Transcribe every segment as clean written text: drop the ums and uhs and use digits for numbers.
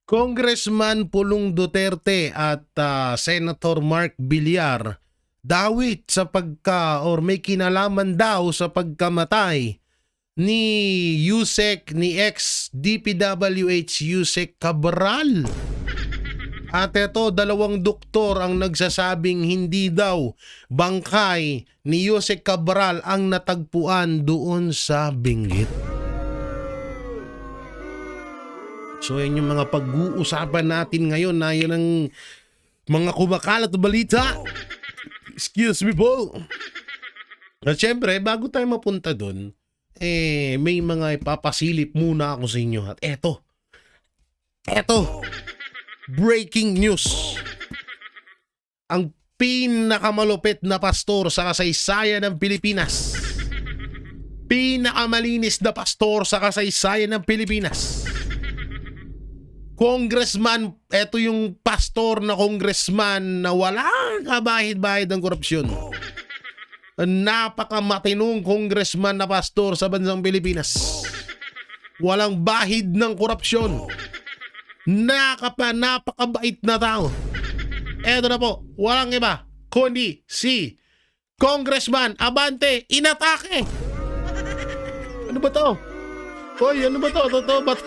Congressman Pulong Duterte at Senator Mark Villar dawit sa may kinalaman daw sa pagkamatay ni ni ex-DPWH Yusek Cabral. At ito, dalawang doktor ang nagsasabing hindi daw bangkay ni Yusek Cabral ang natagpuan doon sa Benguet. So yan yung mga pag-uusapan natin ngayon na yun ang mga kumakalat na balita. Excuse me po. At syempre, bago tayo mapunta doon, may mga ipapasilip muna ako sa inyo. At eto, breaking news. Ang pinakamalupit na pastor sa kasaysayan ng Pilipinas. Pinakamalinis na pastor sa kasaysayan ng Pilipinas. Congressman, eto yung pastor na congressman na walang kabahid-bahid ng korupsyon. Napakamatinong congressman na pastor sa bansang Pilipinas. Walang bahid ng korupsyon. Napakabait na tao. Eto na po, walang iba kundi si Congressman Abante inatake. Ano ba to? Hoy, ano ba to? Totoo ba to?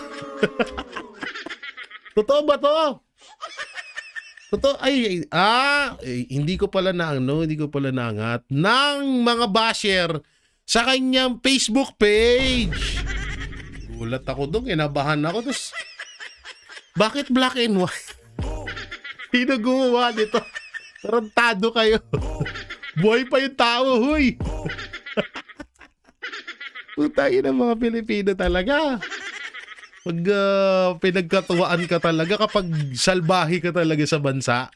Totoo ba to? Totoo? Hindi ko pala naangat ng mga basher sa kanyang Facebook page. Gulat ako doon, inabahan ako. Tapos, bakit black and white? Sino gumawa nito? Tarantado kayo. Buhay pa yung tao, huy. Putay ng mga Pilipino talaga. Pag pinagkatuwaan ka talaga, kapag salbahe ka talaga sa bansa,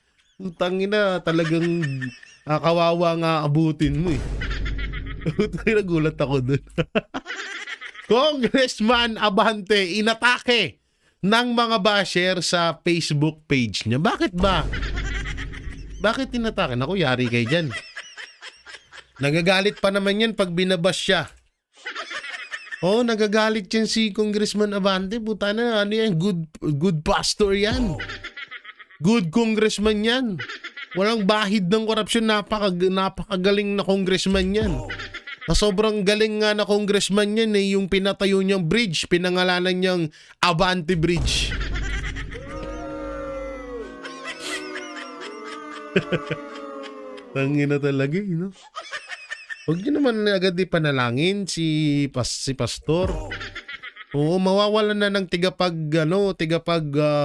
tangina talagang kawawa nga abutin mo eh. Nagulat ako dun. Congressman Abante inatake ng mga basher sa Facebook page niya. Bakit ba? Bakit inatake? Naku, yari kayo dyan. Nagagalit pa naman yan pag binabas siya. Oh, nagagalit yan si Congressman Abante. Puta na, ano yan? Good pastor yan. Good congressman yan. Walang bahid ng korupsyon. Napakagaling na congressman yan. Sobrang galing nga na congressman yan yung pinatayo niyang bridge. Pinangalanan niyang Abante Bridge. Tangina talaga, no? Huwag niyo naman agad ipanalangin si pastor. Oo, mawawalan na ng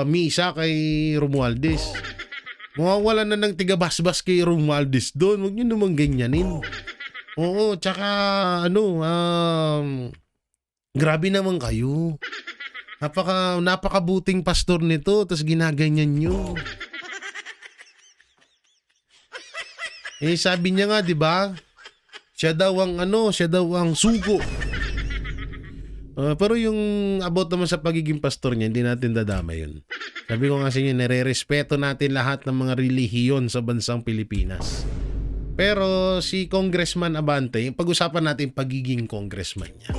misa kay Romualdez. Mawawalan na ng tigabasbas kay Romualdez doon. Huwag niyo naman ganyanin. Oo, tsaka grabe naman kayo. Napakabuting pastor nito, tapos ginaganyan niyo. Sabi niya nga, 'di ba? Siya daw ang sugo. Pero yung about naman sa pagiging pastor niya, hindi natin dadama yun. Sabi ko nga sa inyo, nire-respeto natin lahat ng mga relihiyon sa bansang Pilipinas. Pero si Congressman Abante, pag-usapan natin pagiging congressman niya.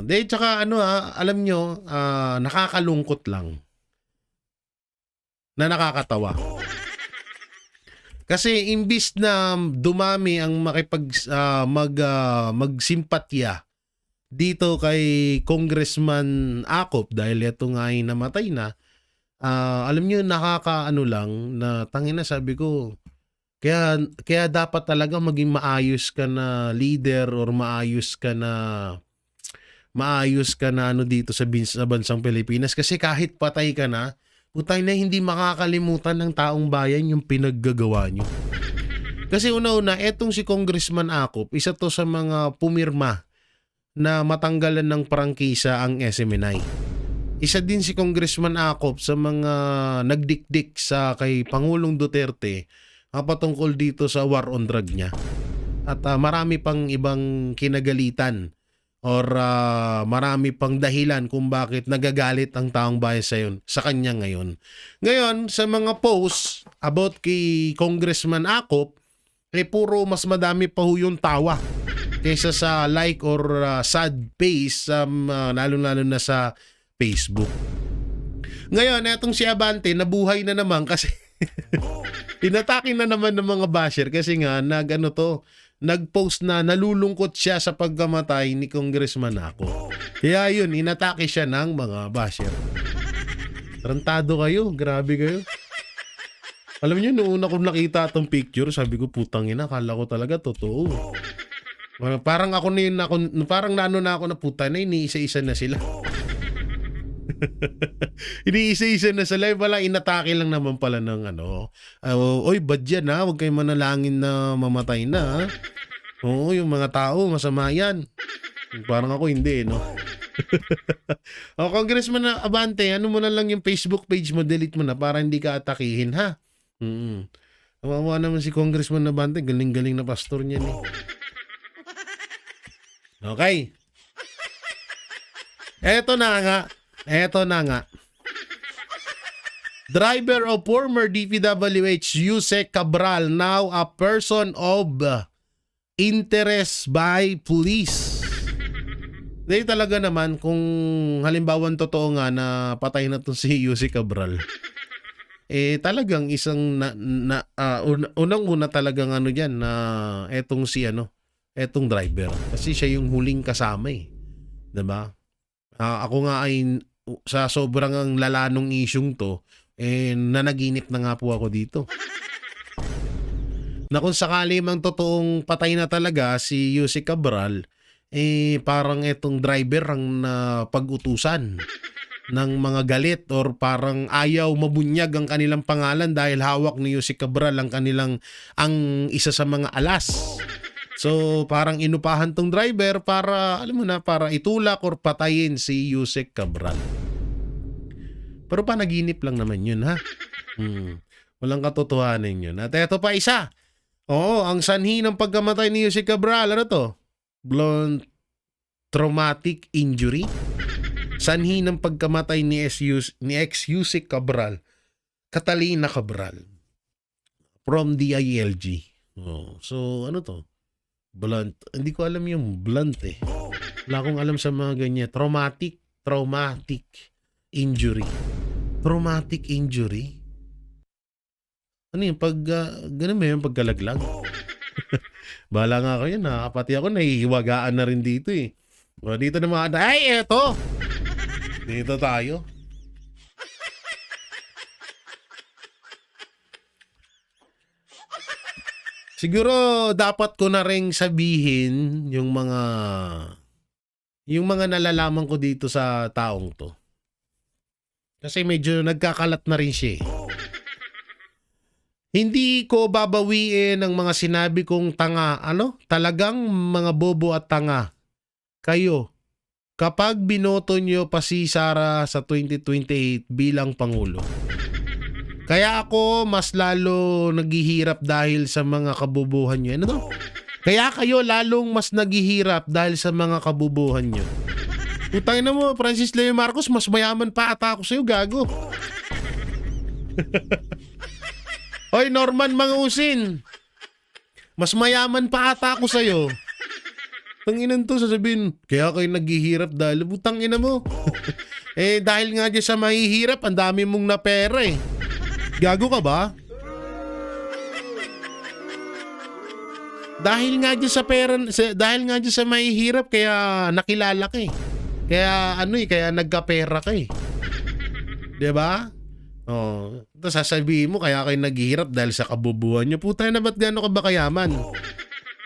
Tsaka alam nyo, nakakalungkot lang. Na nakakatawa. Kasi imbis na dumami ang magsimpatya dito kay Congressman Acop dahil ito nga ay namatay na, alam niyo lang na tangina, sabi ko, kaya dapat talaga maging maayos ka na leader or maayos ka na dito sa bansang Pilipinas, kasi kahit patay ka na, utay na hindi makakalimutan ng taong bayan yung pinaggagawa nyo. Kasi una-una, etong si Congressman Acop, isa to sa mga pumirma na matanggalan ng prangkisa ang SMNI. Isa din si Congressman Acop sa mga nagdikdik sa kay Pangulong Duterte patungkol dito sa war on drug niya. At marami pang ibang kinagalitan or marami pang dahilan kung bakit nagagalit ang taong bayan sa kanya ngayon. Ngayon, sa mga posts about kay Congressman Acop, puro mas madami pa yung tawa kaysa sa like or sad face, lalo-lalo na sa Facebook. Ngayon, etong si Abante, nabuhay na naman kasi inatake na naman ng mga basher kasi nga nag-post na nalulungkot siya sa pagkamatay ni Congressman Ako. Kaya yun, inatake siya ng mga basher. Tarantado kayo, grabe kayo. Alam niyo, noong una ko nakita itong picture, sabi ko, putang ina, akala ko talaga totoo. Parang ako parang naano na ako na puta na, iniisa-isa na sila. Iniisa-isa na sila, pala inatake lang naman pala ng oy, bad yan ha, huwag kayong manalangin na mamatay na ha. Oo, yung mga tao, masama yan. Parang ako hindi, no? O, Congressman Abante, ano mo na lang yung Facebook page mo, delete mo na para hindi ka atakihin, ha? Kawawa naman si Congressman Abante, galing-galing na pastor niya eh. Okay. Eto na nga. Driver of former DPWH Yusek Cabral, now a person of interest by police. Dahil talaga naman, kung halimbawa totoo nga na patay na to si Yusek Cabral, talagang isang unang-una talagang dyan na etong driver. Kasi siya yung huling kasama eh. Diba? Ako nga ay sa sobrang lala nung isyung to, nanaginip na nga po ako dito. Na kung sakali mang totoong patay na talaga si Yusek Cabral, parang etong driver ang pag-utusan ng mga galit or parang ayaw mabunyag ang kanilang pangalan dahil hawak ni Yusek Cabral ang isa sa mga alas. So parang inupahan tong driver para para itulak or patayin si Yusek Cabral. Pero panaginip lang naman yun, ha? Walang katotohanan yun. At eto pa isa. Oo, ang sanhi ng pagkamatay ni Yusek Cabral, ano to? Blunt traumatic injury. Sanhi ng pagkamatay ni ex-Yusek Cabral, Catalina Cabral, from DILG. So ano to? Blunt. Hindi ko alam yung blunt eh. Wala akong alam sa mga ganyan. Traumatic injury. Traumatic injury? Ano yung ganun ba yung pagkalaglag? Bahala nga kayo na. Pati ako nahihiwagaan na rin dito eh. O, dito naman. Ay, eto! Dito tayo. Siguro dapat ko na ring sabihin yung mga nalalaman ko dito sa taong to. Kasi medyo nagkakalat na rin siya. Hindi ko babawiin ang mga sinabi kong tanga, talagang mga bobo at tanga. Kayo, kapag binoto nyo pa si Sara sa 2028 bilang Pangulo. Kaya ako mas lalo naghihirap dahil sa mga kabubuhan nyo. Ano to? Kaya kayo lalong mas naghihirap dahil sa mga kabubuhan nyo. Putang ina mo, Francis Leo Marcos, mas mayaman pa ata ako sa'yo, gago. Hoy, Norman Mangusin, mas mayaman pa ata ako sa'yo. Tanginan to, sasabihin, kaya kayo naghihirap dahil, putang ina mo. Dahil nga dyan sa mahihirap, ang dami mong na pera eh. Gago ka ba? Dahil nga dyan sa pera, dahil nga dyan sa mahihirap, kaya nakilala ka eh. Kaya kaya nagkapera ka eh. 'Di ba? Oh, tapos sasabihin mo kaya kayo naghihirap dahil sa kabubuhan nyo. Puta na, ba't gano'n ka ba kayaman?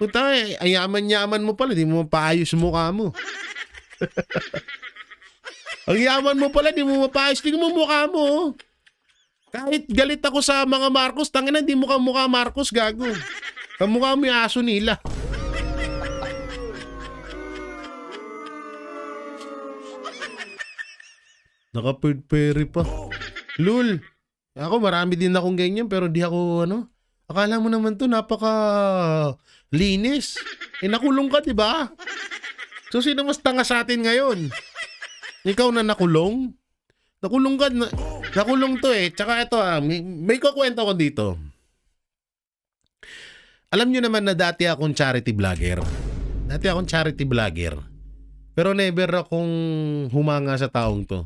Puta, ayaman-yaman mo pala, di mo mapaayos mukha mo. Ang yaman mo pala, di mo mapaayos, tingnan mo mukha mo. Kahit galit ako sa mga Marcos, tangina, di mo ka mukha Marcos, gago. Kamukha mo yung aso nila. Naka-peri pa. Lul. Ako marami din akong ganyan pero di ako akala mo naman to napaka linis. Nakulong ka, di ba? So sino mas tanga sa atin ngayon? Ikaw na nakulong? Nakulong ka, nakulong to eh. Tsaka ito may kukwento ko dito. Alam nyo naman na dati akong charity vlogger. Pero never akong humanga sa taong to.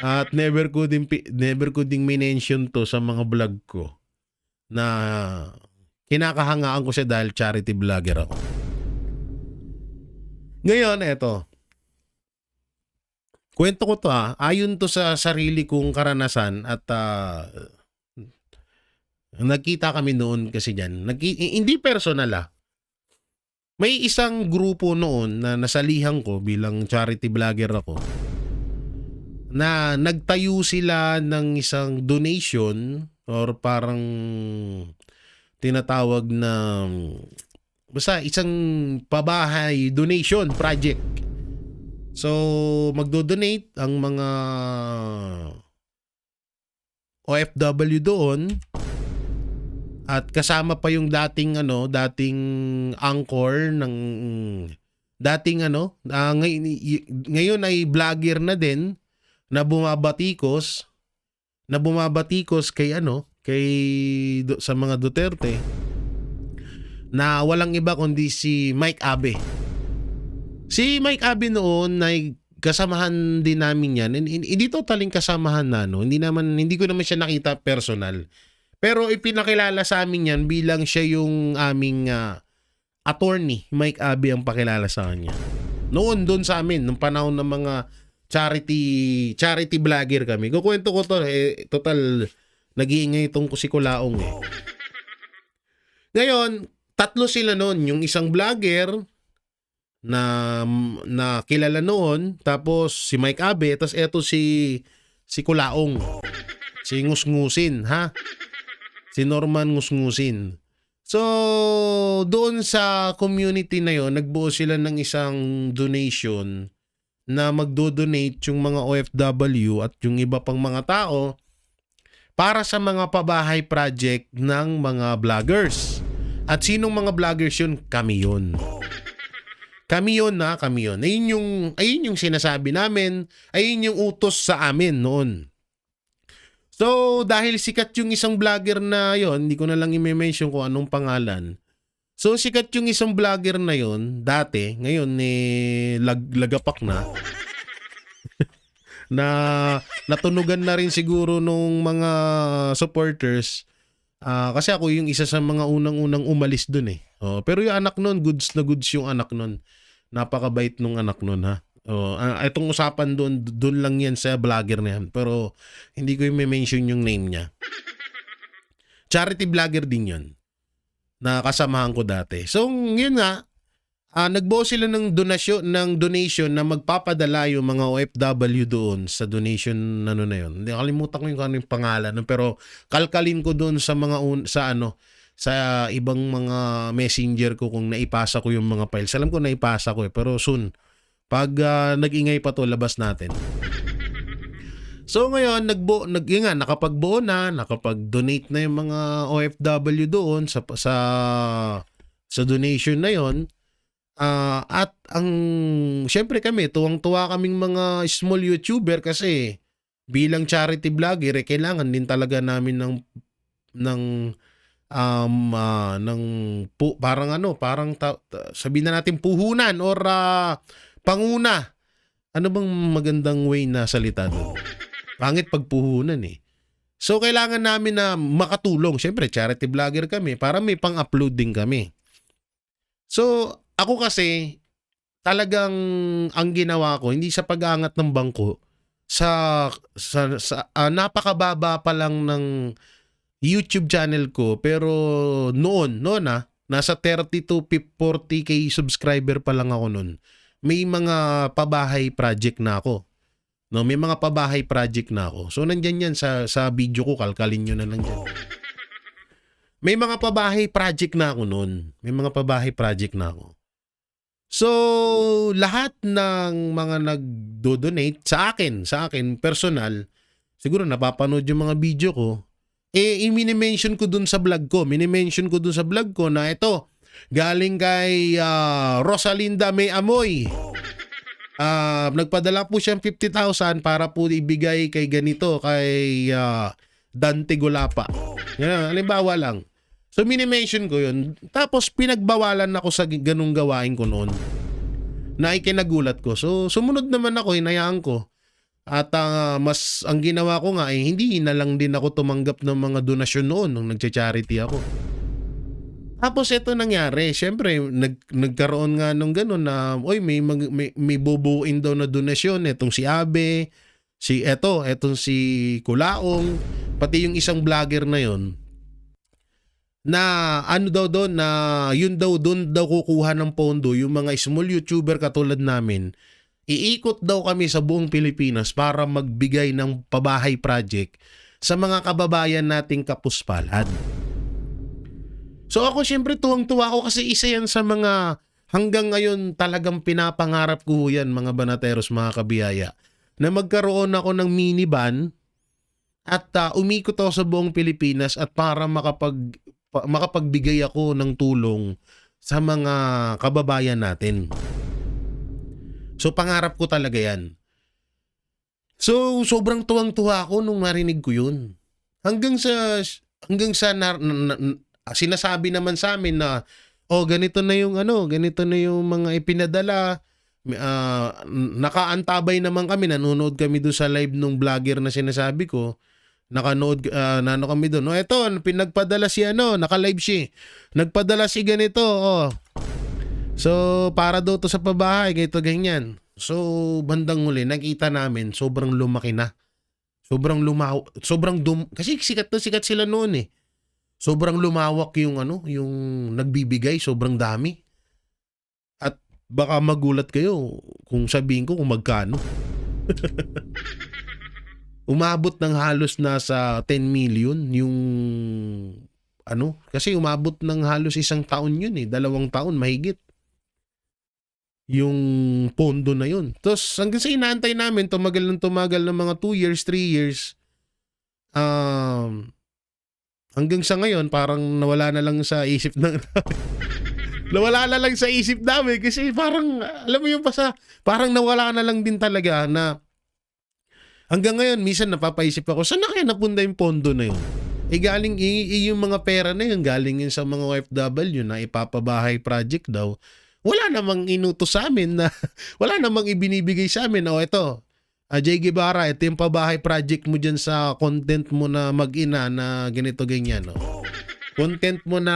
At never ko ding minention to sa mga vlog ko na kinakahangaan ko siya dahil charity vlogger ako. Ngayon, eto. Kwento ko to ayon to sa sarili kong karanasan at nagkita kami noon kasi diyan. Hindi personal May isang grupo noon na nasalihan ko bilang charity vlogger ako na nagtayo sila ng isang donation or parang tinatawag na basta isang pabahay donation project. So magdo-donate ang mga OFW doon at kasama pa yung dating anchor ng ngayon ay vlogger na din na bumabatikos sa mga Duterte na walang iba kundi si Mike Abe. Si Mike Abe noon ay kasamahan din namin yan. Hindi totaling kasamahan na hindi ko naman siya nakita personal. Pero ipinakilala sa amin yan bilang siya yung aming attorney. Mike Abe ang pakilala sa kanya. Noon doon sa amin, nung panahon ng mga charity vlogger kami. Kukwento ko to, total nag-iingay itong kusikulaong Ngayon, tatlo sila noon. Yung isang vlogger na kilala noon, tapos si Mike Abe, tapos eto si Kulaong. Si Ngusngusin, Si Norman Ngusngusin. So, doon sa community na yon, nagbuo sila ng isang donation na magdo-donate yung mga OFW at yung iba pang mga tao para sa mga pabahay project ng mga vloggers. At sinong mga vloggers yun? Kami yun. Kami yun. Ayun yung sinasabi namin, ayun yung utos sa amin noon. So, dahil sikat yung isang vlogger na yon, hindi ko na lang i-mention kung anong pangalan. So, sikat yung isang vlogger na yon, dati, ngayon lagapak na. Na natunugan na rin siguro nung mga supporters. Kasi ako yung isa sa mga unang-unang umalis dun pero yung anak nun, goods na goods yung anak nun. Napakabait nung anak nun itong usapan doon lang yan sa vlogger na yan. Pero hindi ko i-mention yung name niya. Charity vlogger din yun. Na kasamahan ko dati. So yun nga, nagbuo sila ng donation na magpapadala yung mga OFW doon sa donation na yun. Nakalimutan ko yung pangalan. Pero kalkalin ko doon sa sa ibang mga messenger ko kung naipasa ko yung mga files. Alam ko naipasa ko pero soon. Pag nag-ingay pa to, labas natin. So ngayon, nakapagbuo na, nakapag-donate na yung mga OFW doon sa donation na yon. At syempre kami, tuwang-tuwa kaming mga small YouTuber kasi bilang charity vlogger, kailangan din talaga namin parang sabihin na natin puhunan or panguna. Ano bang magandang way na salita doon? Pangit pagpuhunan So, kailangan namin na makatulong. Siyempre, charity vlogger kami para may pang-upload din kami. So, ako kasi, talagang ang ginawa ko, hindi sa pag-aangat ng bangko, napakababa pa lang ng YouTube channel ko. Pero noon nasa 30 to 40k subscriber pa lang ako noon. May mga pabahay project na ako. May mga pabahay project na ako. So, nandyan yan sa video ko. Kalkalin nyo na lang dyan. May mga pabahay project na ako noon. So, lahat ng mga nagdo-donate sa akin, personal, siguro napapanood yung mga video ko, i-mini-mention ko dun sa vlog ko. Na ito, galing kay Rosalinda May Amoy. Nagpadala po siyang 50,000 para po ibigay kay ganito, kay Dante Golapa. Yan, halimbawa lang. So mini-mention ko yun. Tapos pinagbawalan ako sa ganung gawain ko noon. Na ikinagulat ko. So sumunod naman ako, hinayaan ko. At mas ang ginawa ko nga ay hindi na lang din ako tumanggap ng mga donasyon noon nung nagcha-charity ako. Tapos ito nangyari, siyempre nagkaroon nga nung gano'n na oy may bubuuin daw na donasyon etong si Abe, etong si Kulaong, pati yung isang vlogger na yon na ano daw doon na yun daw doon daw kukuha ng pondo yung mga small YouTuber katulad namin. Iikot daw kami sa buong Pilipinas para magbigay ng pabahay project sa mga kababayan nating kapuspalad. So ako syempre tuwang-tuwa ako kasi isa yan sa mga hanggang ngayon talagang pinapangarap ko yan mga banateros, mga kabiyaya, na magkaroon ako ng minivan at umikot ako sa buong Pilipinas at para makapagbigay ako ng tulong sa mga kababayan natin. So pangarap ko talaga yan. So sobrang tuwang-tuwa ako nung marinig ko yun. Hanggang sa sinasabi naman sa amin na ganito na yung ganito na yung mga ipinadala. Nakaantabay naman kami, nanonood kami doon sa live nung vlogger na sinasabi ko. Nano kami doon. Eto, pinagpadala si naka-live siya. Nagpadala si ganito, So, para daw to sa pabahay, ganito ganyan. So, bandang huli, nakita namin, sobrang lumaki na. Kasi sikat sila noon eh. Sobrang lumawak yung yung nagbibigay, sobrang dami. At baka magulat kayo kung sabihin ko kung magkano. Umabot ng halos nasa 10 million yung kasi umabot ng halos 1 taon yun eh, 2 taon mahigit. Yung pondo na yun. Tapos hanggang sa inaantay namin, tumagal ng mga 2 years, 3 years. Hanggang sa ngayon, parang nawala na lang sa isip nawala na lang sa isip namin kasi parang, alam mo yung parang nawala na lang din talaga na hanggang ngayon, minsan napapaisip ako, saan na kaya napunta yung pondo na yun? Galing yung mga pera na yun, galing yun sa mga OFW na ipapabahay project daw. Wala namang inutos sa amin na, wala namang ibinibigay sa amin. Ito, Jay Guevara, ito yung pabahay project mo dyan sa content mo na mag-ina na ganito ganyan. Content mo na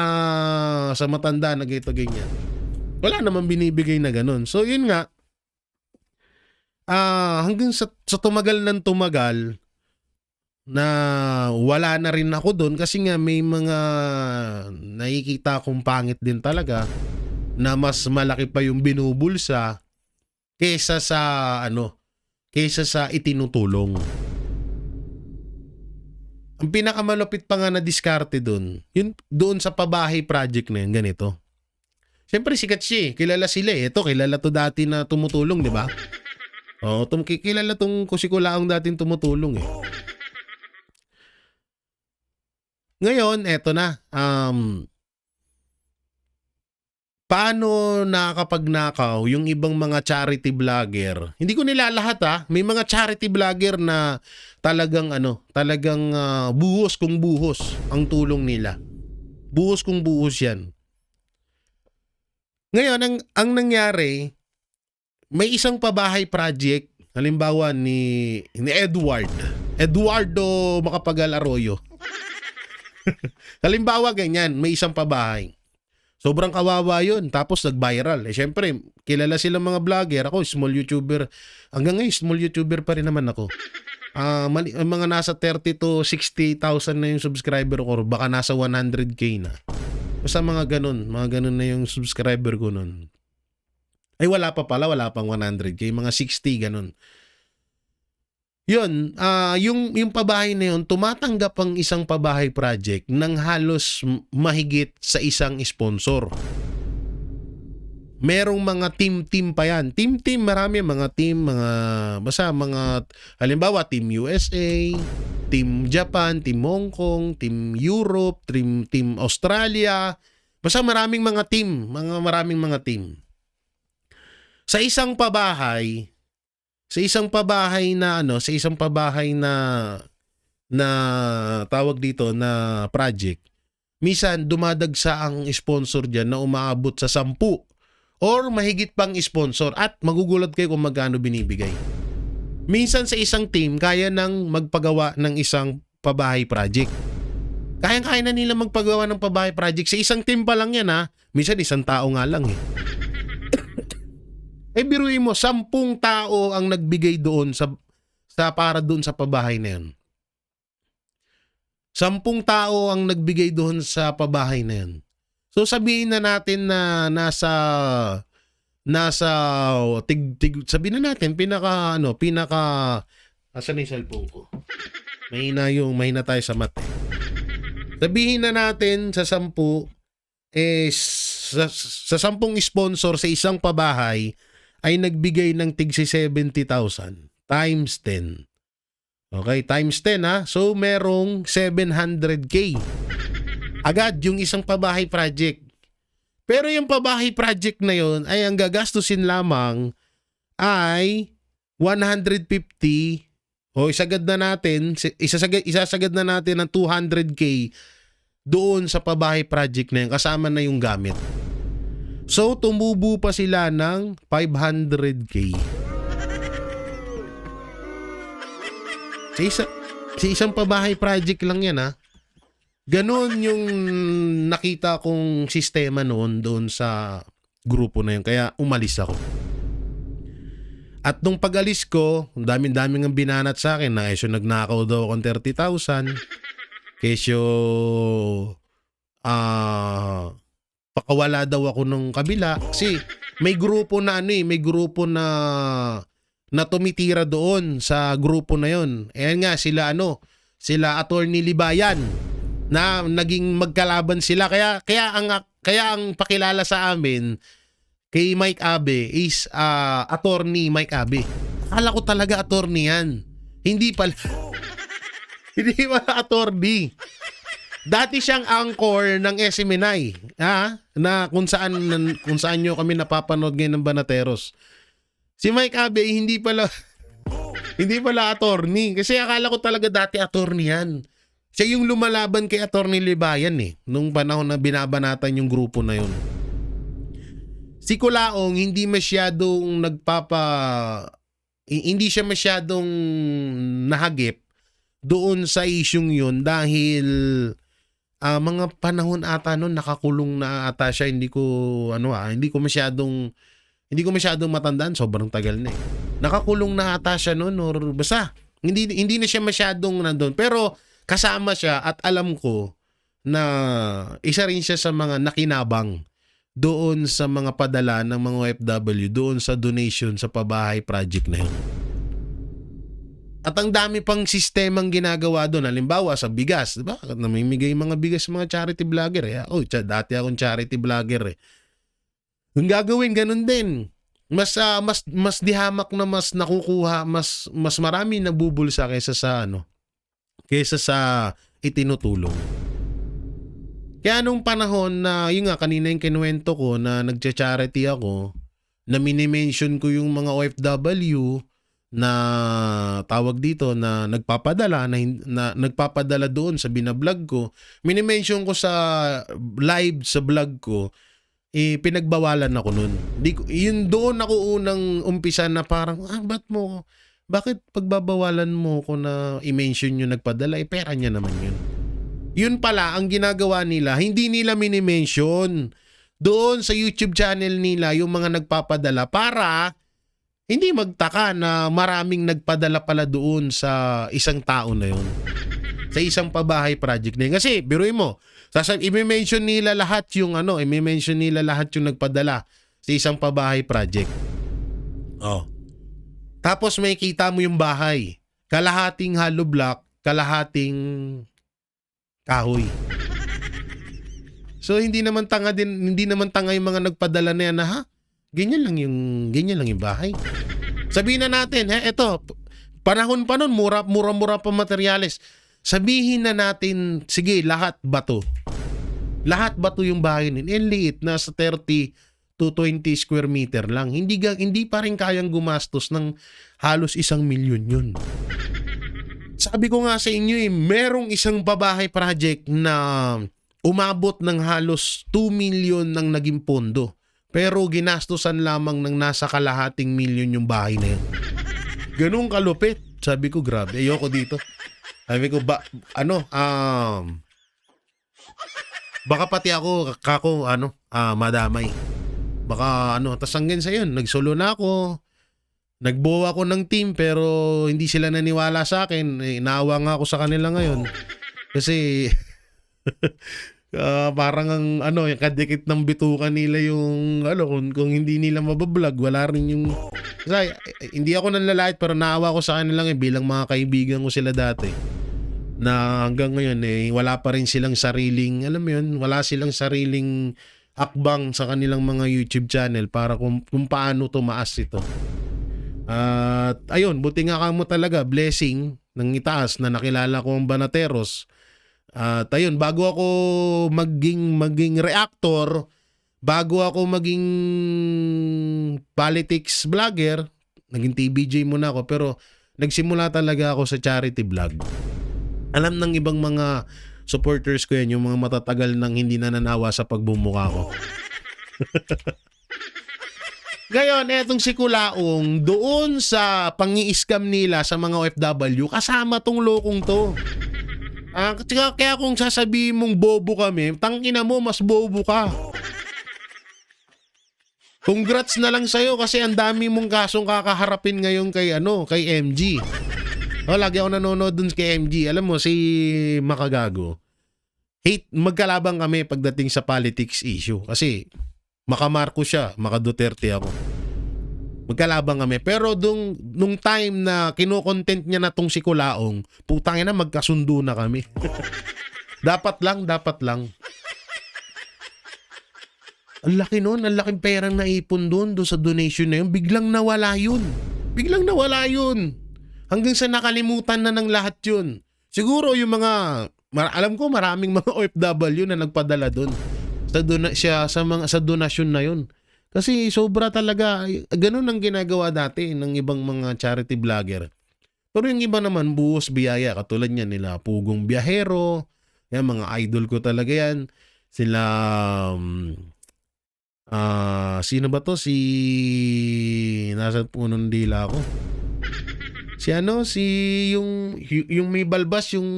sa matanda na ganito ganyan. Wala namang binibigay na ganun. So yun nga, hanggang sa tumagal ng tumagal, na wala na rin ako doon kasi nga may mga nakikita akong pangit din talaga na mas malaki pa yung binubulsa kaysa sa itinutulong. Ang pinakamalupit pa nga na diskarte doon, yun doon sa pabahay project na yun, ganito. Siyempre sikat siya, kilala sila eh. Ito, kilala to dati na tumutulong, di ba? Kilala tong Kusikulaong dating tumutulong eh. Ngayon, eto na. Paano nakakapagnakaw yung ibang mga charity vlogger? Hindi ko nilalahat May mga charity vlogger na talagang buhos kung buhos ang tulong nila. Buhos kung buhos yan. Ngayon, ang nangyari, may isang pabahay project, halimbawa ni Eduardo Macapagal Arroyo. Halimbawa ganyan, may isang pabahay. Sobrang kawawa yun. Tapos nag-viral. Syempre, kilala silang mga vlogger. Ako, small YouTuber. Hanggang ngayon, small YouTuber pa rin naman ako. Mga nasa 30 to 60,000 na yung subscriber ko. Baka nasa 100k na. Basta mga ganun na yung subscriber ko nun. Ay, wala pa pala. Wala pang 100k. Mga 60, ganun. Yun, yung pabahay na yun, tumatanggap ang isang pabahay project ng halos mahigit sa isang sponsor. Merong mga team pa yan. Team, marami mga team, halimbawa, Team USA, Team Japan, Team Hong Kong, Team Europe, Team Australia. Basta maraming mga team. Sa isang pabahay na tawag dito na project, minsan dumadagsa ang sponsor diyan na umaabot sa 10 or mahigit pang sponsor at magugulat kayo kung magkano binibigay. Minsan sa isang team, kaya nang magpagawa ng isang pabahay project. Kaya na nila magpagawa ng pabahay project. Sa isang team pa lang yan ha. Minsan isang tao nga lang eh. Biruin mo, 10 tao ang nagbigay doon sa para doon sa pabahay na yan. 10 tao ang nagbigay doon sa pabahay na yan. So sabihin na natin na nasa sabihin na natin pinaka asan na yung cellphone ko? Mahina tayo sa math. Sabihin na natin sa 10 sa 10 sponsor sa isang pabahay ay nagbigay ng tig 70,000 times 10. Okay, times 10 ha. So merong 700k. Agad yung isang pabahay project. Pero yung pabahay project na yon ay ang gagastusin lamang ay 150 o isasagad na natin ng 200k doon sa pabahay project na yun kasama na yung gamit. So tumubo pa sila ng 500k. Sa isang pabahay project lang yan ha. Ganon yung nakita kong sistema noon doon sa grupo na yun. Kaya umalis ako. At nung pag-alis ko, daming ang binanat sa akin na kesyo nagnakaw daw akong 30,000. Kesyo pakawala daw ako nung kabila. Kasi may grupo na na tumitira doon sa grupo na yon. Ayan nga sila Attorney Libayan na naging magkalaban sila kaya ang pakilala sa amin kay Mike Abe is Attorney Mike Abe. Akala ko talaga attorney yan. Hindi pala attorney. Dati siyang anchor ng SMNI, na kung saan nyo kami napapanood ngayon ng Banateros. Si Mike Abe hindi pala attorney kasi akala ko talaga dati attorney yan. Siya yung lumalaban kay Attorney Libayan nung panahon na binabanatan yung grupo na yun. Si Kulaong hindi siya masyadong nahagip doon sa isyung yun dahil mga panahon ata noon nakakulong na ata siya. Hindi ko masyadong matandaan, sobrang tagal na nakakulong na ata siya noon or basta hindi na siya masyadong nandun. Pero kasama siya at alam ko na isa rin siya sa mga nakinabang doon sa mga padala ng mga OFW doon sa donation sa pabahay project na yun. At ang dami pang sistemang ginagawa doon. Halimbawa sa bigas, diba? Namimigay mga bigas mga charity vlogger dati akong charity vlogger Yung gagawin ganun din. Mas dihamak na mas nakukuha, mas marami nabubulsa kaysa sa itinutulong. Kaya nung panahon na, yun nga, kanina yung kinuwento ko na nagcha-charity ako, na minimension ko yung mga OFW na tawag dito na nagpapadala doon sa binablog ko, minimension ko sa live sa vlog ko, pinagbawalan ako nun. Yun doon ako unang umpisa na parang, bakit pagbabawalan mo ko na i-mention yung nagpadala? Pera niya naman yun. Yun pala, ang ginagawa nila, hindi nila mini-mention doon sa YouTube channel nila yung mga nagpapadala para hindi magtaka na maraming nagpadala pala doon sa isang tao na yun. Sa isang pabahay project na yun. Kasi, biruin mo, i-mention nila lahat yung nagpadala sa isang pabahay project. Tapos may kita mo yung bahay. Kalahating hollow block, kalahating kahoy. So hindi naman tanga yung mga nagpadala na yan na ganyan lang yung bahay. Sabihin na natin, eto, panahon pa nun, mura pa materyales. Sabihin na natin, sige, lahat bato. Lahat bato yung bahay nun. Liit, nasa 30 to 20 square meter lang. Hindi pa rin kayang gumastos ng halos 1 milyon yun. Sabi ko nga sa inyo merong isang pabahay project na umabot ng halos 2 million ng naging pondo. Pero ginastosan lamang ng nasa kalahating milyon yung bahay na yun. Ganun kalupit. Sabi ko, grabe, ayoko dito. Sabi ko, baka pati ako, madamay. Baka tas hanggang sa yun, nagsolo na ako. Nagbuo ako ng team pero hindi sila naniwala sa akin. Naawa nga ako sa kanila ngayon. Kasi parang yung kadikit ng bitukan nila yung kung hindi nila mabablog, wala rin yung kasi, hindi ako nanlalait pero naawa ko sa kanila bilang mga kaibigan ko sila dati. Na hanggang ngayon wala pa rin silang sariling, wala silang sariling akbang sa kanilang mga YouTube channel para kung paano tumaas ito. At ayun, buti nga kamo talaga, blessing ng itaas na nakilala ko ang Banateros. At ayun, bago ako maging reactor, bago ako maging politics vlogger, naging TVJ muna ako, pero nagsimula talaga ako sa charity vlog. Alam ng ibang mga supporters ko yan, yung mga matatagal nang hindi nananawa sa pagbumuka ko. Ngayon, etong si Kulaong, doon sa pangi-scam nila sa mga OFW, kasama tong lokong to. Kaya kung sasabihin mong bobo kami, tangina mo, mas bobo ka. Congrats na lang sa'yo kasi ang dami mong kasong kakaharapin ngayon kay MG. Lagi ako nanonood dun kay MG. Alam mo, si Makagago, magkalabang kami pagdating sa politics issue. Kasi maka-Marcos siya, maka-Duterte ako. Magkalabang kami. Pero nung time na kino-content niya na tong si Kulaong, putangin na magkasundo na kami. dapat lang. Ang laki nun, ang laking perang naipon doon sa donation na yun. Biglang nawala yun. Hanggang sa nakalimutan na ng lahat yun. Siguro yung alam ko maraming mga OFW na nagpadala doon. Sa donasyon na yun. Kasi sobra talaga, ganun ang ginagawa dati ng ibang mga charity vlogger. Pero yung iba naman, buhos biyaya, katulad niyan nila, Pugong Biyahero, yan, mga idol ko talaga yan. Sila, sino ba to? Nasa punong dila ako. Yung may balbas, yung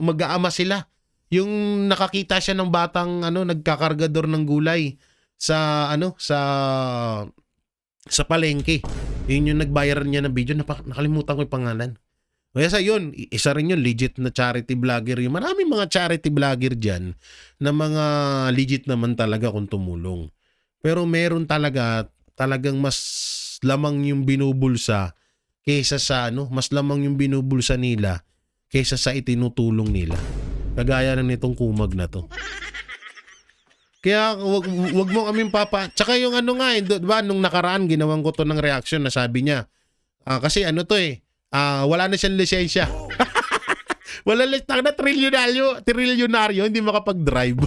mag-aama sila. Yung nakakita siya ng batang nagkakargador ng gulay sa palengke. Yun yung nag-viral niya ng video, nakalimutan ko yung pangalan. Kaya yun, isa rin yun, legit na charity vlogger. Yung maraming mga charity vlogger diyan na mga legit naman talaga kung tumulong. Pero meron talagang mas lamang yung binubulsa kaysa sa mas lamang yung binubulsa nila kaysa sa itinutulong nila. Kagaya na nitong kumag na to. Kaya wag mo kaming tsaka yung diba, nung nakaraan ginawan ko to ng reaction na sabi niya, kasi wala na siyang lisensya. Wala na trilyonaryo, hindi makapag-drive.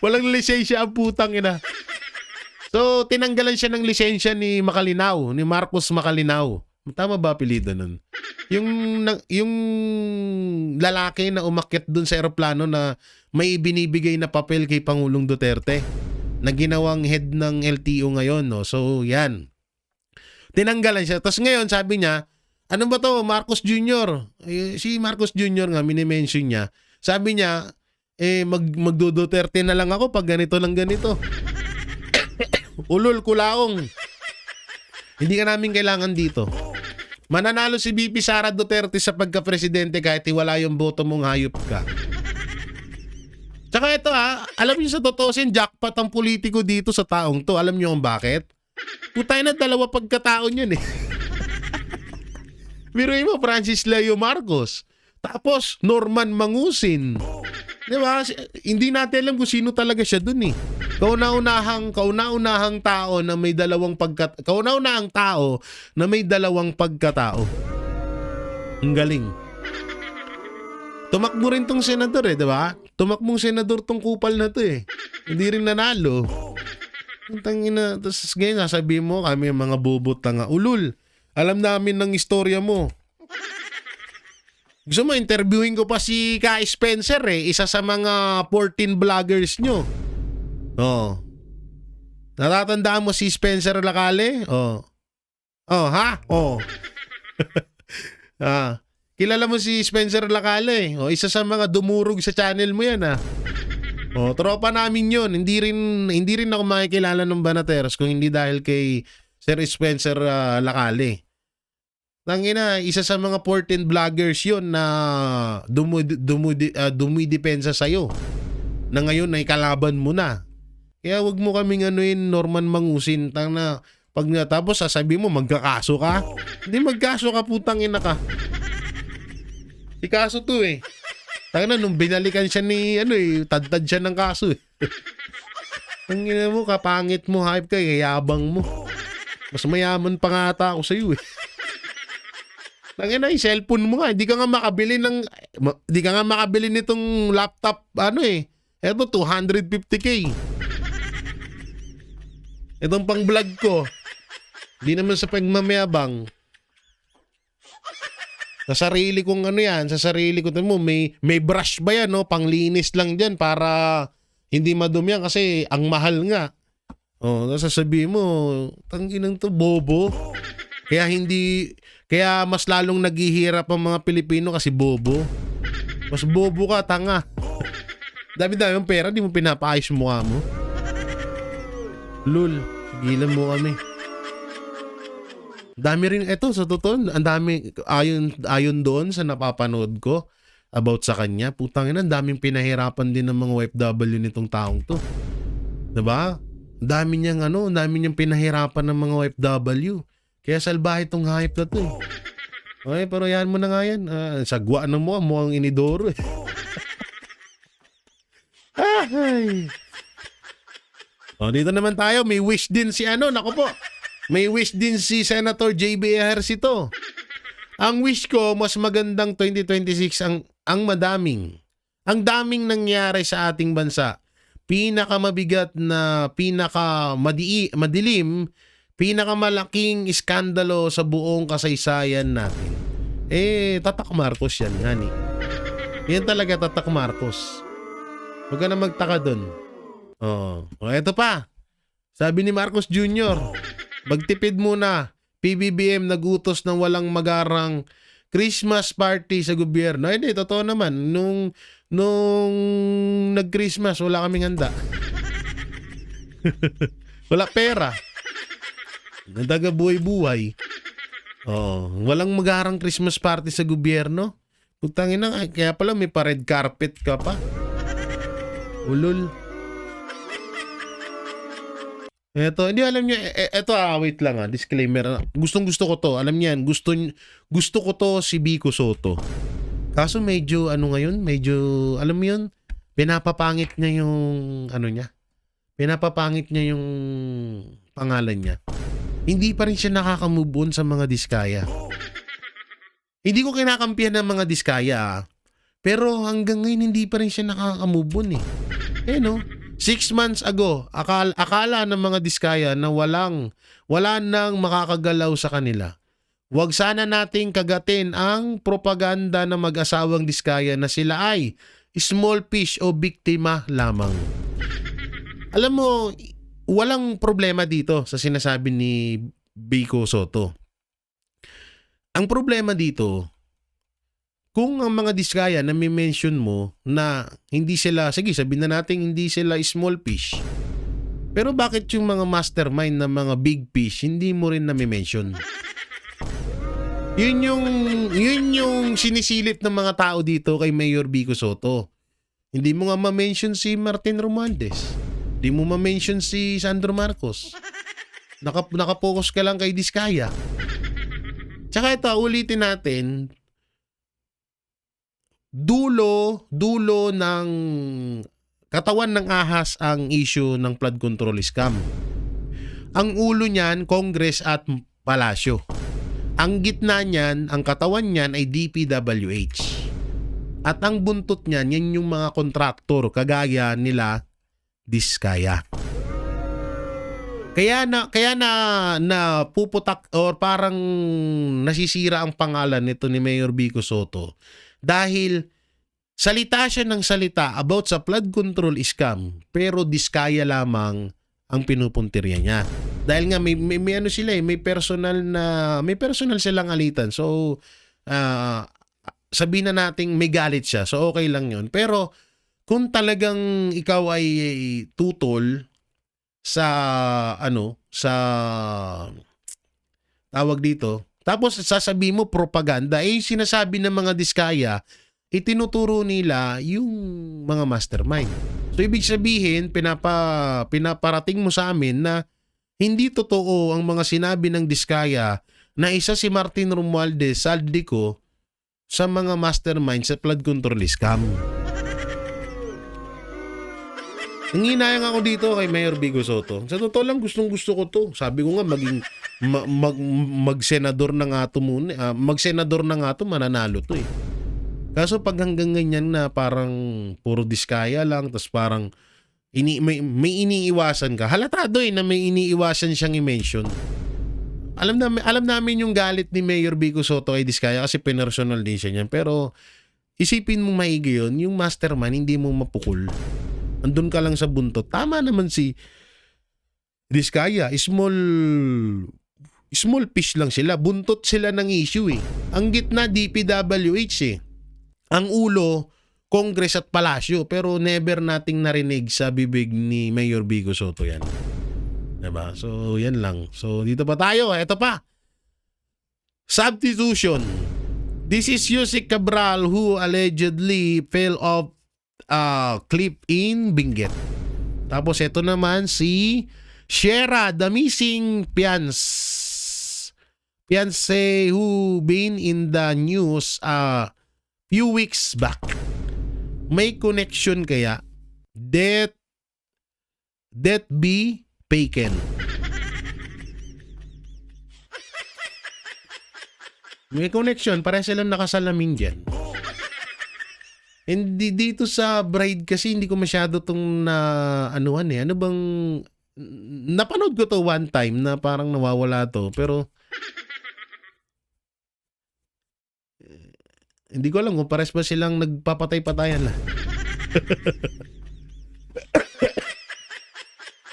Walang lisensya ang putang ina. So, tinanggalan siya ng lisensya ni Marcos Macalinaw. Tama ba apelyido nun? Yung lalaki na umakyat dun sa eroplano na may binibigay na papel kay Pangulong Duterte na ginawang head ng LTO ngayon, no? So, yan. Tinanggalan siya. Tapos ngayon, sabi niya, ano ba to? Marcos Jr. Si Marcos Jr. nga, minimension niya. Sabi niya, magdo-Duterte na lang ako pag ganito lang ganito. Ulol, Kulaong. Hindi ka namin kailangan dito. Mananalo si VP Sara Duterte sa pagka-presidente kahit wala yung boto mong hayop ka. Tsaka ito alam niyo sa totoo jackpot ang politiko dito sa taong to. Alam niyo kung bakit? Putay na dalawa pagkataon yun eh. Biruin mo, Francis Leo Marcos. Tapos, Norman Mangusin. Diba? Hindi natin alam kung sino talaga siya dun eh. Kauna-unahang tao na may dalawang pagkatao. Ang galing. Tumakbo rin tong senador eh, diba? Tumakbong senador tong kupal na to eh. Hindi rin nanalo. Tangina, tapos ngayon sasabihin mo kami mga bubot nga. Ulul, alam namin ng istorya mo. Gusto mo, interviewin ko pa si Kai Spencer eh. Isa sa mga 14 vloggers nyo. Oh. Natatandaan mo si Spencer Lacale? Oh. Oh, ha? Oh. Kilala mo si Spencer Lacale, isa sa mga dumurog sa channel mo yan. Tropa namin yun. Hindi rin ako makikilala ng Banateros kung hindi dahil kay Sir Spencer Lacale. Tangina, isa sa mga 14 vloggers yun na dumidepensa sa'yo. Na ngayon ay kalaban mo na. Kaya wag mo kaming Norman Mangusin. Pag natapos sasabi mo magkakaso ka. Hindi magkaso ka, putang ina ka. Si kaso to Tangina, nung binalikan siya ni tadtad siya ng kaso Ang ina mo, kapangit mo, hype ka, yabang mo. Mas mayaman pa nga ata ako sa'yo Tangina, yung cellphone mo nga, hindi ka nga makabili nitong laptop, eto 250k. Itong pang vlog ko, di naman sa pagmamayabang. Sa sarili kong sa sarili ko, may brush ba yan, panglinis lang dyan para hindi madumi yan kasi ang mahal nga. Sasabihin mo, tanginang to, bobo. Kaya mas lalong naghihirap ang mga Pilipino kasi bobo. Mas bobo ka, tanga. Dami-dami yung pera, di mo pinapaayos mukha mo. Lul, gilan mo kami. Dami rin, sa totoo, ang dami, ayon doon sa napapanood ko about sa kanya, putang ina, ang daming pinahirapan din ng mga OFW nitong taong to. Diba? Ang dami niyang pinahirapan ng mga OFW. Kaya salbahe itong hype na to Okay, pero yan mo na nga yan. Sagwa na mo, mukhang inidoro Ay. Dito naman tayo, may wish din si naku po. May wish din si Senator JB Ejercito. Ang wish ko, mas magandang 2026 ang daming nangyari sa ating bansa. Pinakamadilim, pinakamalaking iskandalo sa buong kasaysayan natin. Tatak Marcos yan, yani. Yan talaga, Tatak Marcos. Huwag ka na magtaka dun. Eto pa. Sabi ni Marcos Jr., magtipid muna. PBBM nagutos ng walang magarang Christmas party sa gobyerno. Hindi, totoo naman. Nung nag-Christmas, wala kaming handa. Wala pera. Nadaga buhay-buhay. Walang magarang Christmas party sa gobyerno. Putangin na, kaya pala may pa-red carpet ka pa. Ulol. Hindi alam niyo, wait lang disclaimer. Gustong-gusto ko to. Alam niyan, gusto ko to si Vico Soto. Kaso medyo ngayon, alam mo yun, pinapapangit niya yung niya. Pinapapangit niya yung pangalan niya. Hindi pa rin siya nakaka-move on sa mga diskaya. Hindi ko kinakampihan ng mga diskaya, pero hanggang ngayon hindi pa rin siya nakaka-move on 6 months ago, akala ng mga diskaya na wala nang makakagalaw sa kanila. Huwag sana nating kagatin ang propaganda ng mag-asawang diskaya na sila ay small fish o biktima lamang. Alam mo, walang problema dito sa sinasabi ni Vico Soto. Ang problema dito, kung ang mga diskaya na may mention mo na hindi sila, sige sabihin na natin hindi sila small fish, pero bakit yung mga mastermind na mga big fish hindi mo rin na-mention? Yun yung sinisilip ng mga tao dito kay Mayor Vico Soto. Hindi mo nga ma-mention si Martin Romualdez. Hindi mo ma-mention si Sandro Marcos. Nakapokus ka lang kay diskaya. Tsaka ito, ulitin natin, dulo ng katawan ng ahas ang issue ng flood control scam. Ang ulo niyan, Congress at Palasyo. Ang gitna niyan, ang katawan niyan ay DPWH. At ang buntot niyan, yan yung mga kontraktor kagaya nila Diskaya. Kaya na puputak or parang nasisira ang pangalan nito ni Mayor Vico Soto dahil salita siya ng salita about sa flood control scam pero diskaya lamang ang pinupuntirya niya. Dahil nga may ano sila may personal silang alitan. So sabihin na nating may galit siya. So okay lang 'yun. Pero kung talagang ikaw ay tutol sa sa tawag dito, tapos sasabihin mo propaganda, sinasabi ng mga diskaya, itinuturo nila yung mga mastermind. So ibig sabihin, pinaparating mo sa amin na hindi totoo ang mga sinabi ng diskaya na isa si Martin Romualdez Saldico sa mga mastermind sa flood control scam. Nanginayang ako dito kay Mayor Vico Soto. Sa totoo lang, gustong-gusto ko to. Sabi ko nga, mag-senador na nga to muna. Mag-senador na nga to, mananalo to eh. Kaso pag hanggang ganyan na parang puro diskaya lang, tapos parang may iniiwasan ka. Halatado na may iniiwasan siyang i-mention. Alam namin yung galit ni Mayor Vico Soto ay diskaya kasi personal din siya niyan. Pero isipin mo maigi yun, yung mastermind hindi mo mapukul. Andun ka lang sa buntot. Tama naman si diskaya. Small fish lang sila. Buntot sila ng issue eh. Ang gitna DPWH eh. Ang ulo, Congress at Palasyo. Pero never nating narinig sa bibig ni Mayor Vico Soto yan. Diba? So yan lang. So dito pa tayo. Ito pa. Substitution. This is Yusek Cabral who allegedly fell off clip in Benguet. Tapos ito naman si Shera, the missing fiancé who been in the news few weeks back. May connection kaya? Death be Bacon. May connection, pare silang nakasalamin dyan. Hindi dito sa bride kasi hindi ko masyado tong anuhan eh. Ano bang napanood ko to one time na parang nawawala to pero hindi ko alam kung pares ba silang nagpapatay-patayan lang.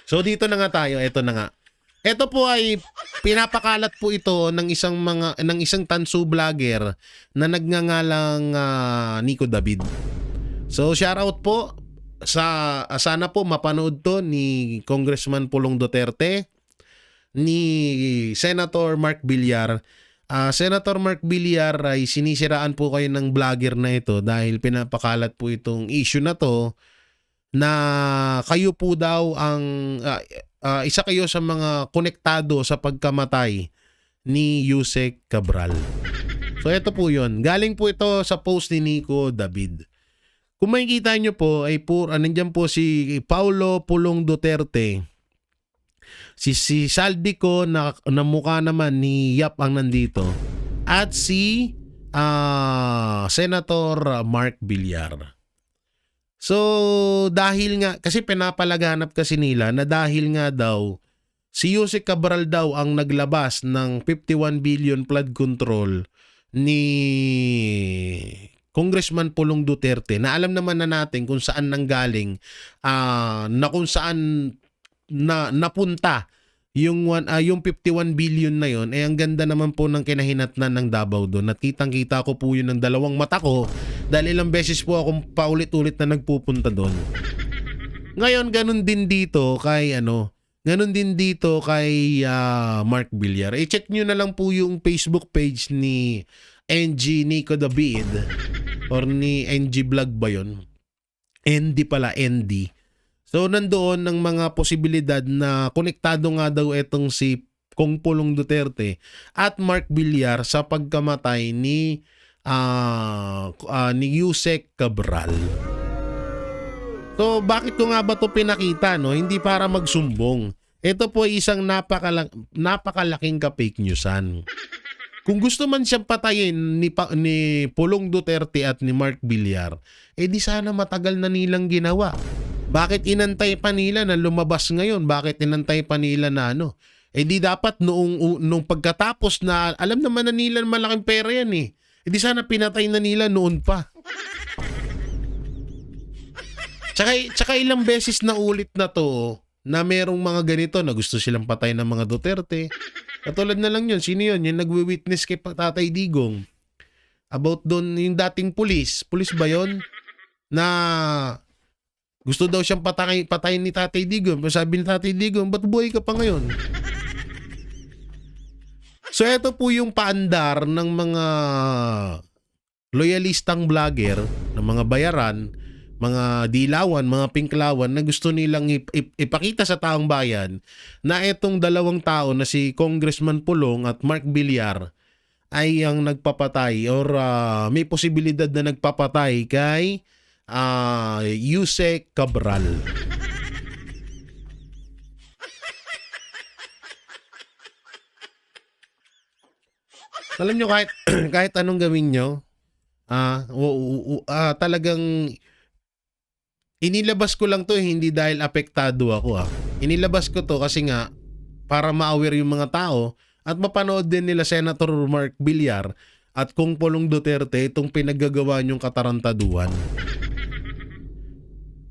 So dito na nga tayo, eto na nga. Ito po ay pinapakalat po ito ng isang tansu vlogger na nagngangalang Nico David. So shoutout po sana po mapanood to ni Congressman Pulong Duterte, ni Senator Mark Villar. Senator Mark Villar ay sinisiraan po kayo ng vlogger na ito dahil pinapakalat po itong issue na to na kayo po daw ang isa kayo sa mga konektado sa pagkamatay ni Yusek Cabral. So ito po yun. Galing po ito sa post ni Nico David. Kung makikita nyo po ay nandyan po si Paulo Pulong Duterte. Si Saldico na mukha naman ni Yap ang nandito. At si Senator Mark Villar. So dahil nga, kasi pinapalaganap kasi nila na dahil nga daw si Yusek Cabral daw ang naglabas ng 51 billion flood control ni Congressman Pulong Duterte na alam naman na natin kung saan nanggaling, na kung saan napunta yung 51 billion na yon, ang ganda naman po ng kinahinatnan ng Davao doon. At kitang-kita ko po yun ng dalawang mata ko dahil ilang beses po akong paulit-ulit na nagpupunta doon. Ngayon, ganun din dito kay Mark Villar. I-check nyo na lang po yung Facebook page ni NG Nico David or ni NG Vlog ba yun? ND pala, ND. So nandoon ng mga posibilidad na konektado nga daw itong si Kong Pulong Duterte at Mark Villar sa pagkamatay ni Yusek Cabral. So bakit ko nga ba ito pinakita? No? Hindi para magsumbong. Ito po ay isang napakalaking ka-fake newsan. Kung gusto man siyang patayin ni Pulong Duterte at ni Mark Villar, di sana matagal na nilang ginawa. Bakit inantay pa nila na lumabas ngayon? Bakit inantay pa nila na di dapat nung pagkatapos na alam naman na nila malaking pera yan eh. Di sana pinatay na nila noon pa. Tsaka ilang beses na ulit na to, na merong mga ganito na gusto silang patay ng mga Duterte. Katulad na lang yun, sino yun? Yung nagwi-witness kay Tatay Digong about doon yung dating pulis ba yon na gusto daw siyang patayin ni Tatay Digong. Pero sabi ni Tatay Digong, ba't buhay ka pa ngayon? So ito po yung paandar ng mga loyalistang vlogger, ng mga bayaran, mga dilawan, mga pinklawan na gusto nilang ipakita sa taong bayan na itong dalawang tao na si Congressman Pulong at Mark Villar ay ang nagpapatay or may posibilidad na nagpapatay kay Yusek Cabral. Alam nyo, kahit anong gawin nyo, talagang inilabas ko lang to, hindi dahil apektado ako. Inilabas ko to kasi nga para ma-aware yung mga tao at mapanood din nila Senator Mark Villar at Kung Pulong Duterte itong pinaggagawa niyong katarantaduhan.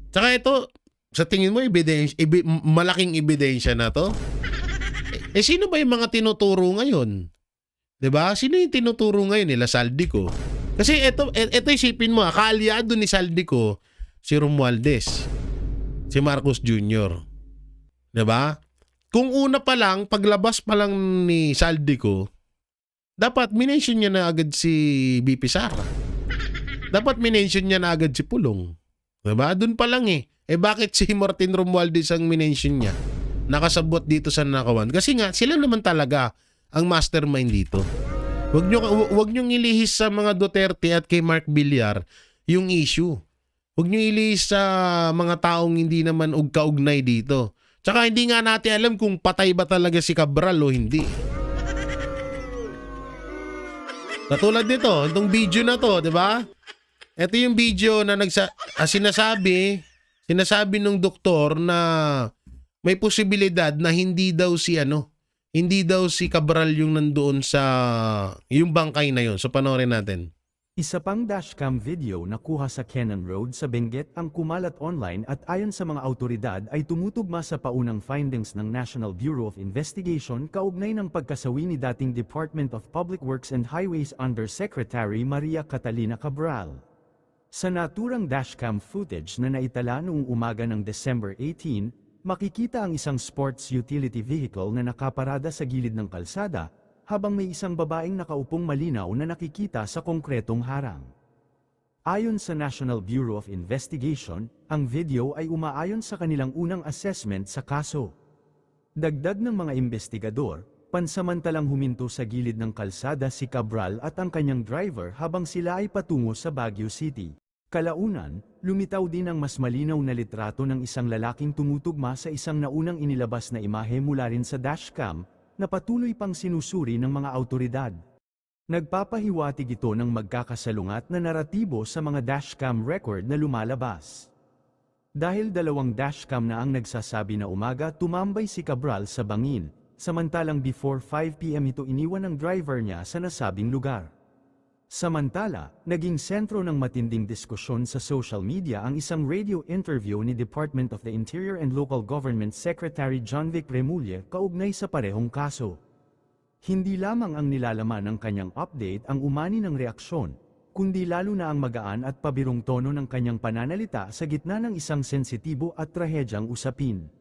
Tsaka ito, sa tingin mo, malaking ebidensya na to? Sino ba yung mga tinuturo ngayon? 'Di ba? Sino yung tinuturo ngayon nila Saldico? Kasi ito isipin mo, kaalyado ni Saldico si Romualdez, si Marcos Jr. 'Di ba? Kung una pa lang, paglabas pa lang ni Saldico, dapat minention niya na agad si BP Sara. Dapat minention niya na agad si Pulong. 'Di ba? Doon pa lang eh. Bakit si Martin Romualdez ang minention niya? Nakasabot dito sa nakawan. Kasi nga, sila naman talaga ang mastermind dito. Wag niyo ilihis sa mga Duterte at kay Mark Villar yung issue. Wag niyo ilihis sa mga taong hindi naman kaugnay dito. Tsaka hindi nga natin alam kung patay ba talaga si Cabral o hindi. Katulad nito, itong video na to, 'di ba? Ito yung video na sinasabi nung doktor na may posibilidad na hindi daw si Cabral yung nandoon sa yung bangkay na yun. So panoorin natin. Isa pang dashcam video na kuha sa Cannon Road sa Benguet ang kumalat online at ayon sa mga autoridad ay tumutugma sa paunang findings ng National Bureau of Investigation kaugnay ng pagkasawi ni dating Department of Public Works and Highways Undersecretary Maria Catalina Cabral. Sa naturang dashcam footage na naitala noong umaga ng December 18, makikita ang isang sports utility vehicle na nakaparada sa gilid ng kalsada, habang may isang babaeng nakaupong malinaw na nakikita sa konkretong harang. Ayon sa National Bureau of Investigation, ang video ay umaayon sa kanilang unang assessment sa kaso. Dagdag ng mga investigador, pansamantalang huminto sa gilid ng kalsada si Cabral at ang kanyang driver habang sila ay patungo sa Baguio City. Kalaunan, lumitaw din ang mas malinaw na litrato ng isang lalaking tumutugma sa isang naunang inilabas na imahe mula rin sa dashcam, na patuloy pang sinusuri ng mga autoridad. Nagpapahiwatig ito ng magkakasalungat na naratibo sa mga dashcam record na lumalabas. Dahil dalawang dashcam na ang nagsasabi na umaga tumambay si Cabral sa bangin, samantalang before 5 PM ito iniwan ng driver niya sa nasabing lugar. Samantala, naging sentro ng matinding diskusyon sa social media ang isang radio interview ni Department of the Interior and Local Government Secretary John Vic Remulla kaugnay sa parehong kaso. Hindi lamang ang nilalaman ng kanyang update ang umani ng reaksyon, kundi lalo na ang magaan at pabirong tono ng kanyang pananalita sa gitna ng isang sensitibo at trahedyang usapin.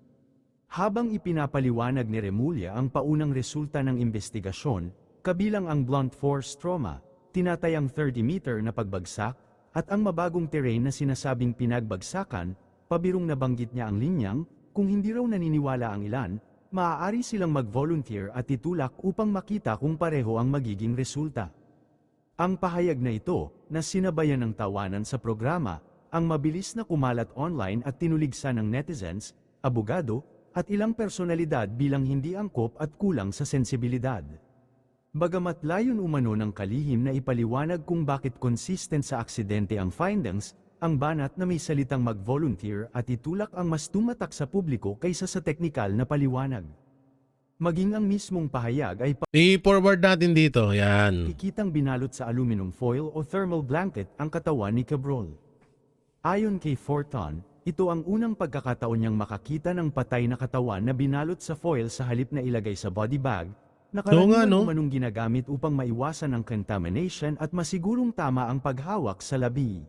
Habang ipinapaliwanag ni Remulla ang paunang resulta ng investigasyon, kabilang ang blunt force trauma, tinatayang 30-meter na pagbagsak, at ang mabagong terrain na sinasabing pinagbagsakan, pabirong nabanggit niya ang linyang, kung hindi raw naniniwala ang ilan, maaari silang mag-volunteer at itulak upang makita kung pareho ang magiging resulta. Ang pahayag na ito, na sinabayan ng tawanan sa programa, ang mabilis na kumalat online at tinuligsa ng netizens, abogado, at ilang personalidad bilang hindi angkop at kulang sa sensibilidad. Bagamat layon umano ng kalihim na ipaliwanag kung bakit consistent sa aksidente ang findings, ang banat na may salitang mag-volunteer at itulak ang mas tumatak sa publiko kaysa sa teknikal na paliwanag. Maging ang mismong pahayag ay I-forward natin dito, yan. Ikitang binalot sa aluminum foil o thermal blanket ang katawan ni Cabral. Ayon kay Forton, ito ang unang pagkakataon niyang makakita ng patay na katawan na binalot sa foil sa halip na ilagay sa body bag, na Oo nga, karaniwan no? umanong ginagamit upang maiwasan ang contamination at masigurong tama ang paghawak sa labi.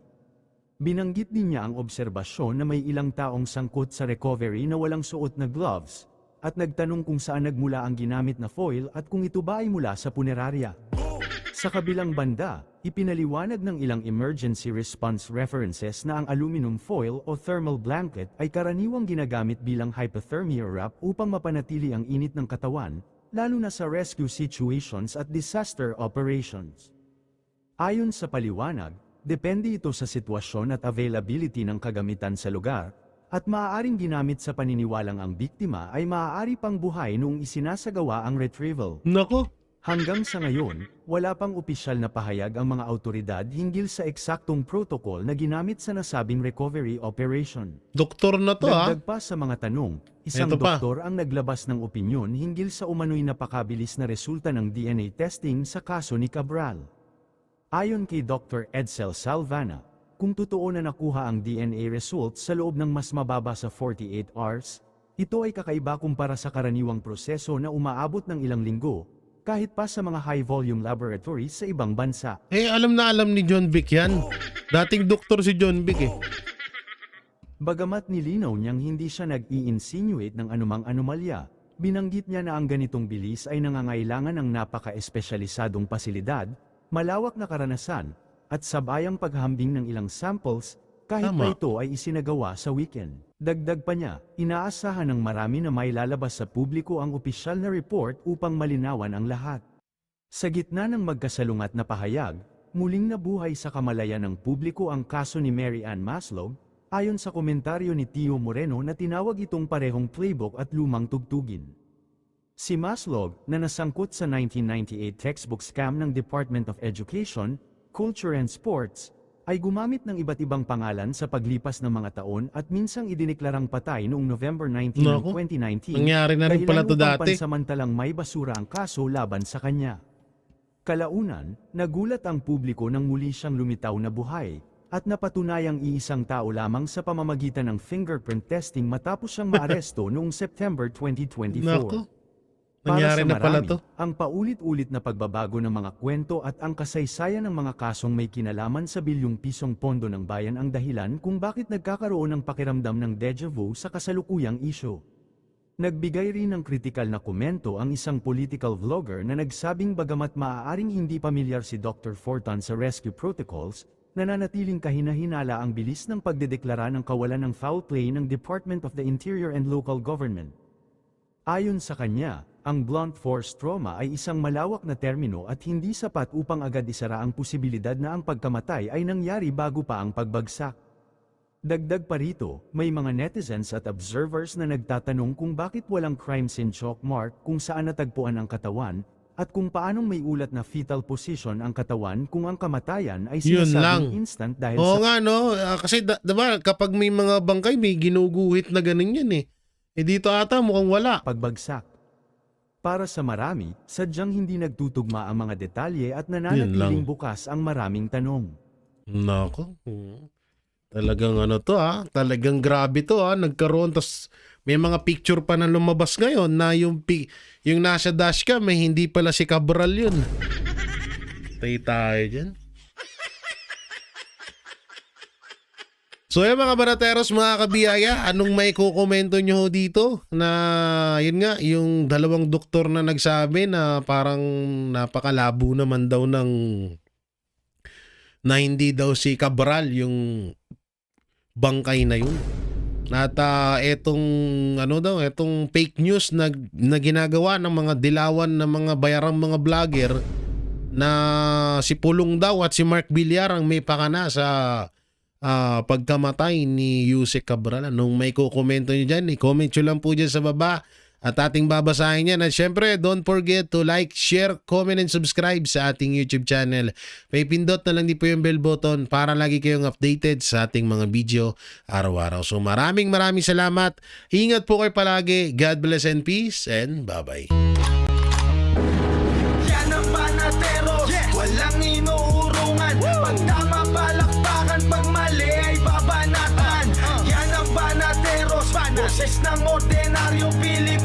Binanggit din niya ang obserbasyon na may ilang taong sangkot sa recovery na walang suot na gloves, at nagtanong kung saan nagmula ang ginamit na foil at kung ito ba ay mula sa punerarya. Sa kabilang banda, ipinaliwanag ng ilang emergency response references na ang aluminum foil o thermal blanket ay karaniwang ginagamit bilang hypothermia wrap upang mapanatili ang init ng katawan, lalo na sa rescue situations at disaster operations. Ayon sa paliwanag, depende ito sa sitwasyon at availability ng kagamitan sa lugar, at maaaring ginamit sa paniniwalang ang biktima ay maaari pang buhay noong isinasagawa ang retrieval. Nako, Hanggang sa ngayon, wala pang opisyal na pahayag ang mga autoridad hinggil sa eksaktong protocol na ginamit sa nasabing recovery operation. doktor na to ha. Dagdag pa sa mga tanong, isang Eto pa. doktor ang naglabas ng opinyon hinggil sa umano'y napakabilis na resulta ng DNA testing sa kaso ni Cabral. Ayon kay Dr. Edsel Salvana, kung totoo na nakuha ang DNA results sa loob ng mas mababa sa 48 hours, ito ay kakaiba kumpara sa karaniwang proseso na umaabot ng ilang linggo, kahit pa sa mga high-volume laboratories sa ibang bansa. Eh, alam na alam ni John Vic yan. Dating doktor si John Vic eh. Bagamat nilinaw niyang hindi siya nag-i-insinuate ng anumang anomalya, binanggit niya na ang ganitong bilis ay nangangailangan ng napaka-espesyalisadong pasilidad, malawak na karanasan, at sabayang paghambing ng ilang samples, kahit Tama. pa ito ay isinagawa sa weekend. Dagdag pa niya, inaasahan ng marami na may lalabas sa publiko ang opisyal na report upang malinawan ang lahat. Sa gitna ng magkasalungat na pahayag, muling nabuhay sa kamalayan ng publiko ang kaso ni Mary Ann Maslog, ayon sa komentaryo ni Tio Moreno na tinawag itong parehong playbook at lumang tugtugin. Si Maslog, na nasangkot sa 1998 textbook scam ng Department of Education, Culture and Sports, ay gumamit ng iba't ibang pangalan sa paglipas ng mga taon at minsang idineklarang patay noong November 19 ng Naku, 2019. nangyari na rin pala to dahilan upang dati. pansamantalang may basura ang kaso laban sa kanya. Kalaunan, nagulat ang publiko nang muli siyang lumitaw na buhay, at napatunayang iisang tao lamang sa pamamagitan ng fingerprint testing matapos siyang maaresto noong September 2024. Nako, Para nangyari sa na pala marami, to. ang paulit-ulit na pagbabago ng mga kwento at ang kasaysayan ng mga kasong may kinalaman sa bilyong pisong pondo ng bayan ang dahilan kung bakit nagkakaroon ng pakiramdam ng deja vu sa kasalukuyang isyu. Nagbigay rin ng kritikal na komento ang isang political vlogger na nagsabing bagamat maaaring hindi pamilyar si Dr. Fortan sa rescue protocols, nananatiling kahina-hinala ang bilis ng pagdedeklara ng kawalan ng foul play ng Department of the Interior and Local Government. Ayon sa kanya, ang blunt force trauma ay isang malawak na termino at hindi sapat upang agad isara ang posibilidad na ang pagkamatay ay nangyari bago pa ang pagbagsak. Dagdag pa rito, may mga netizens at observers na nagtatanong kung bakit walang crime scene chalk mark kung saan natagpuan ang katawan, at kung paanong may ulat na fetal position ang katawan kung ang kamatayan ay Yun lang. sinasabing instant dahil Oo sa nga no, kasi diba kapag may mga bangkay may ginuguhit na ganun yan eh. Eh dito ata mukhang wala. pagbagsak. Para sa marami, sadyang hindi nagtutugma ang mga detalye at Yun nananatiling lang. bukas ang maraming tanong. Nako. Talagang ano to talagang grabe to nagkaroon tas may mga picture pa na lumabas ngayon na yung nasa dashcam may hindi pala si Cabral yun. Tay tayo dyan. So yung mga barateros, mga kabiyaya, anong may kukomento nyo dito na yun nga, yung dalawang doktor na nagsabi na parang napakalabo naman daw na hindi daw si Cabral yung bangkay na yun. At etong fake news na ginagawa ng mga dilawan ng mga bayarang mga vlogger na si Pulong daw at si Mark Villar ang may pakana sa pagkamatay ni Yusek Cabral. Anong may kukomento nyo dyan? I-comment nyo lang po dyan sa baba at ating babasahin yan. At syempre, don't forget to like, share, comment, and subscribe sa ating YouTube channel. May pindot na lang din po yung bell button para lagi kayong updated sa ating mga video araw-araw. So maraming salamat. Ingat po kayo palagi. God bless and peace and bye-bye. Yan ang Banateros, walang inuurungan. Pag tama palakpakan, pag mali ay babanatan. Yan ang Boses ng ordinaryong Pilipino